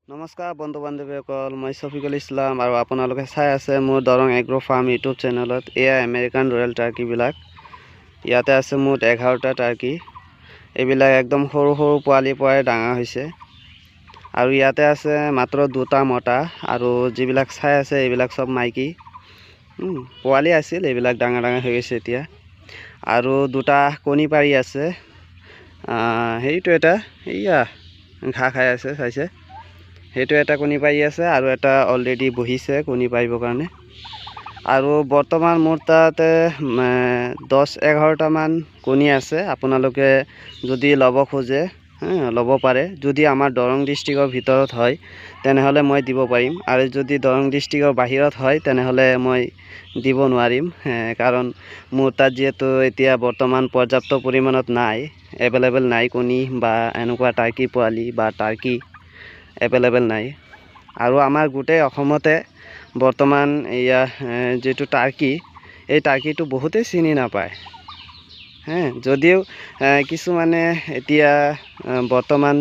নমস্কাৰ বন্ধু বান্ধৱীসকল, মই শফিকুল ইছলাম আৰু আপোনালোকে চাই আছে মোৰ দৰং এগ্ৰ ফাৰ্ম ইউটিউব চেনেলত। এয়া আমেৰিকান ৰয়েল টাৰ্কিবিলাক। ইয়াতে আছে মুঠ 11টা টাৰ্কি। এইবিলাক একদম সৰু সৰু পোৱালিৰ পৰাই ডাঙৰ হৈছে আৰু ইয়াতে আছে মাত্ৰ 2টা মতা আৰু যিবিলাক চাই আছে এইবিলাক চব মাইকী। পোৱালি আছিল, এইবিলাক ডাঙৰ ডাঙৰ হৈ গৈছে এতিয়া। আৰু 2টা কণী পাৰি আছে। সেইটো এটা এইয়া ঘাঁহ খাই আছে, চাইছে। সেইটো এটা কণী পাৰি আছে আৰু এটা অলৰেডি বহিছে কণী পাৰিবৰ কাৰণে। আৰু বৰ্তমান মোৰ তাতে 10-11টামান কণী আছে। আপোনালোকে যদি ল'ব খোজে ল'ব পাৰে। যদি আমাৰ দৰং ডিষ্ট্ৰিক্টৰ ভিতৰত হয় তেনেহ'লে মই দিব পাৰিম, আৰু যদি দৰং ডিষ্ট্ৰিক্টৰ বাহিৰত হয় তেনেহ'লে মই দিব নোৱাৰিম। কাৰণ মোৰ তাত যিহেতু এতিয়া বৰ্তমান পৰ্যাপ্ত পৰিমাণত নাই, এভেইলেবল নাই কণী বা এনেকুৱা টাৰ্কি পোৱালি বা টাৰ্কি এভেইলেবল নাই। আৰু আমাৰ গোটেই অসমতে বৰ্তমান এয়া যিটো টাৰ্কি, এই টাৰ্কিটো বহুতেই চিনি নাপায়। যদিও কিছুমানে এতিয়া বৰ্তমান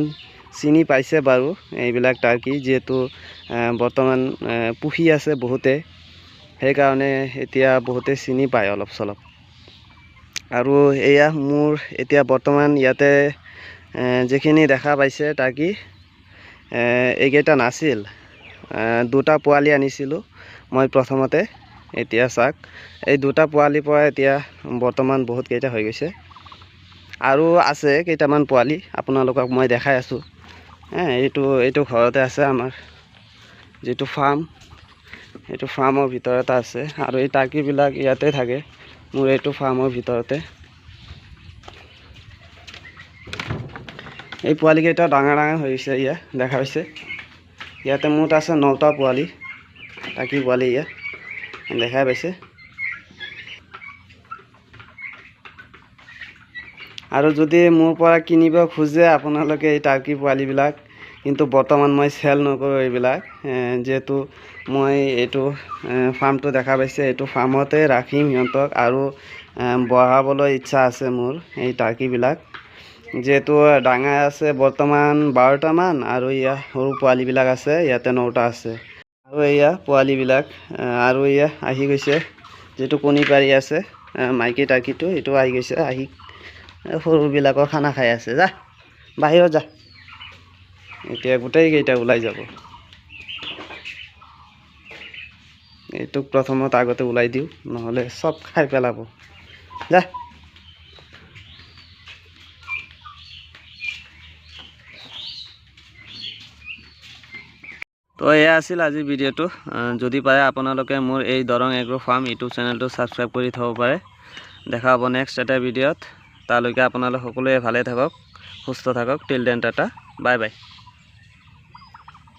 চিনি পাইছে বাৰু এইবিলাক টাৰ্কি, যিহেতু বৰ্তমান পুহি আছে বহুতে, সেইকাৰণে এতিয়া বহুতে চিনি পায় অলপ চলপ। আৰু এয়া মোৰ এতিয়া বৰ্তমান ইয়াতে যিখিনি দেখা পাইছে টাৰ্কি, এইকেইটা নাছিল। 2টা পোৱালি আনিছিলোঁ মই প্ৰথমতে। এতিয়া চাওক, এই 2টা পোৱালিৰ পৰা এতিয়া বৰ্তমান বহুতকেইটা হৈ গৈছে। আৰু আছে কেইটামান পোৱালি, আপোনালোকক মই দেখাই আছোঁ। এইটো ঘৰতে আছে আমাৰ যিটো ফাৰ্ম, এইটো ফাৰ্মৰ ভিতৰতে আছে। আৰু এই টাৰ্কিবিলাক ইয়াতে থাকে মোৰ এইটো ফাৰ্মৰ ভিতৰতে। এই পোৱালিকেইটা ডাঙৰ ডাঙৰ হৈছে, ইয়াত দেখা পাইছে। ইয়াতে মুঠ আছে 9টা পোৱালি, টাৰ্কি পোৱালি ইয়াত দেখাই পাইছে। আৰু যদি মোৰ পৰা কিনিব খোজে আপোনালোকে এই টাৰ্কি পোৱালিবিলাক, কিন্তু বৰ্তমান মই চেল নকৰোঁ এইবিলাক, যিহেতু মই এইটো ফাৰ্মটো দেখা পাইছে, এইটো ফাৰ্মতে ৰাখিম সিহঁতক। আৰু বঢ়াবলৈ ইচ্ছা আছে মোৰ এই টাৰ্কিবিলাক, যিহেতু ডাঙৰ আছে বৰ্তমান 12টামান, আৰু এয়া সৰু পোৱালিবিলাক আছে ইয়াতে 9টা আছে। আৰু এয়া পোৱালিবিলাক, আৰু এয়া আহি গৈছে যিটো কণী পাৰি আছে মাইকী টাৰ্কিটো, এইটো আহি গৈছে। আহি সৰুবিলাকৰ খানা খাই আছে। যা বাহিৰত যা, এতিয়া গোটেইকেইটা ওলাই যাব। এইটোক প্ৰথমত আগতে ওলাই দিওঁ, নহ'লে চব খাই পেলাব। যা। তো এয়া আছিল আজিৰ ভিডিঅ'টো। যদি পাৰে আপোনালোকে মোৰ এই দৰং এগ্ৰ ফাৰ্ম ইউটিউব চেনেলটো ছাবস্ক্ৰাইব কৰি থ'ব পাৰে। দেখা হ'ব নেক্সট এটা ভিডিঅ'ত। তালৈকে আপোনালোক সকলোৱে ভালে থাকক, সুস্থ থাকক। Till then Tata, bye bye.